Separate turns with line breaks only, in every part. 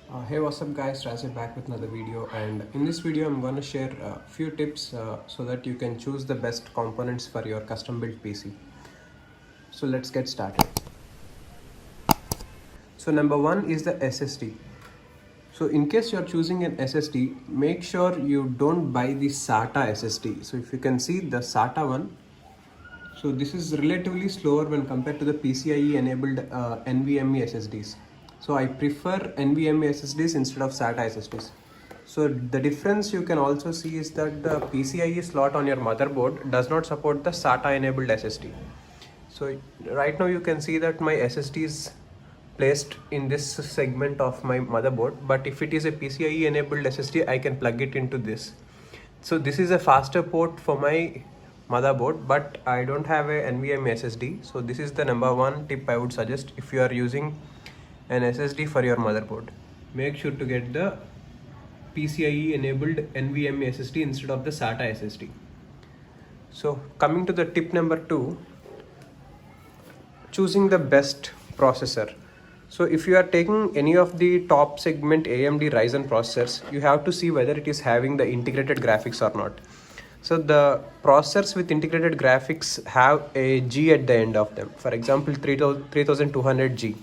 Hey, what's up guys, Razi back with another video, and in this video I'm going to share a few tips so that you can choose the best components for your custom built PC. So let's get started. So number one is the SSD. So in case you're choosing an SSD, make sure you don't buy the SATA SSD. So if you can see the SATA one, so this is relatively slower when compared to the PCIe enabled NVMe SSDs. So I prefer NVMe SSDs instead of SATA SSDs. So the difference you can also see is that the PCIe slot on your motherboard does not support the SATA enabled SSD. So right now you can see that my SSD is placed in this segment of my motherboard, but if it is a PCIe enabled SSD, I can plug it into this. So this is a faster port for my motherboard, but I don't have a NVMe SSD. So this is the number one tip I would suggest if you are using an SSD for your motherboard. Make sure to get the PCIe enabled NVMe SSD instead of the SATA SSD. So coming to the tip number two, choosing the best processor. So if you are taking any of the top segment AMD Ryzen processors, you have to see whether it is having the integrated graphics or not. So the processors with integrated graphics have a G at the end of them. For example, 3200G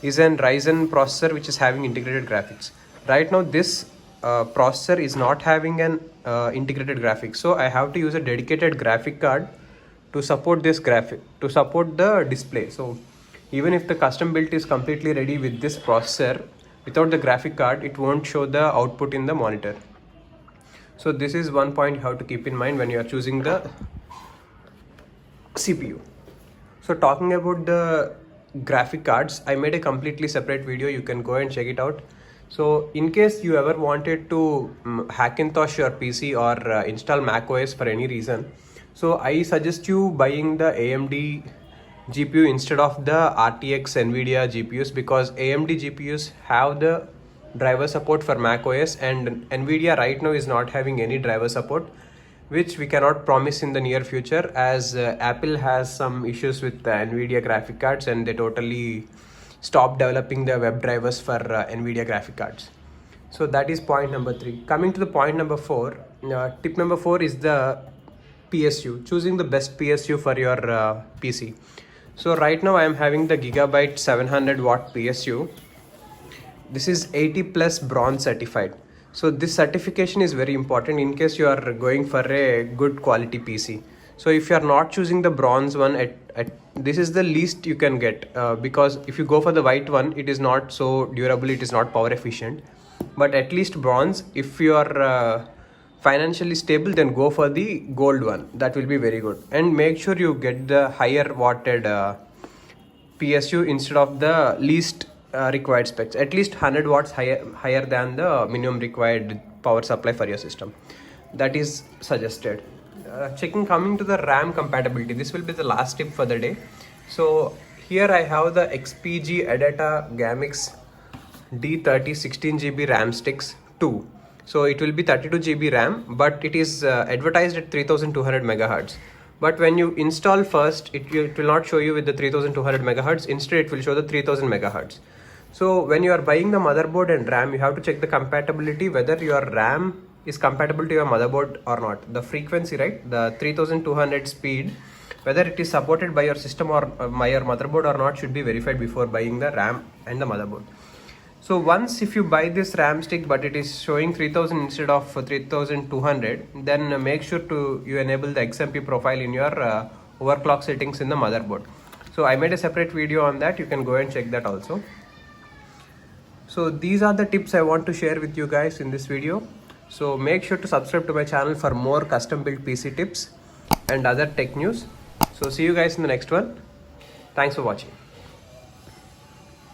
is an Ryzen processor which is having integrated graphics. Right now this processor is not having an integrated graphics, so I have to use a dedicated graphic card to support this graphic, to support the display. So even if the custom build is completely ready with this processor, without the graphic card it won't show the output in the monitor. So this is one point you have to keep in mind when you are choosing the CPU. So talking about the graphic cards, I made a completely separate video, you can go and check it out. So in case you ever wanted to Hackintosh your PC or install macOS for any reason, so I suggest you buying the AMD GPU instead of the RTX NVIDIA GPUs, because AMD GPUs have the driver support for macOS and NVIDIA right now is not having any driver support, which we cannot promise in the near future, as Apple has some issues with the NVIDIA graphic cards and they totally stopped developing the web drivers for NVIDIA graphic cards. So that is point number three. Coming to the point number four, tip number four is the PSU, choosing the best PSU for your PC. So right now I am having the Gigabyte 700 watt PSU. This is 80 plus bronze certified. So this certification is very important in case you are going for a good quality PC. So if you are not choosing the bronze one, this is the least you can get, because if you go for the white one, it is not so durable, it is not power efficient. But at least bronze, if you are financially stable, then go for the gold one. That will be very good. And make sure you get the higher watted PSU instead of the least required specs, at least 100 watts higher than the minimum required power supply for your system. That is suggested. Coming to the RAM compatibility, this will be the last tip for the day. So here I have the XPG Adata Gamix D30 16GB RAM sticks 2. So it will be 32GB RAM, but it is advertised at 3200 megahertz. But when you install first, it will not show you with the 3200 megahertz. Instead, it will show the 3000 megahertz. So when you are buying the motherboard and RAM, you have to check the compatibility, whether your RAM is compatible to your motherboard or not. The frequency, right? The 3200 speed, whether it is supported by your system or by your motherboard or not, should be verified before buying the RAM and the motherboard. So once if you buy this RAM stick but it is showing 3000 instead of 3200, then make sure to you enable the XMP profile in your overclock settings in the motherboard. So I made a separate video on that, you can go and check that also. So these are the tips I want to share with you guys in this video. So make sure to subscribe to my channel for more custom built PC tips and other tech news. So see you guys in the next one. Thanks for watching.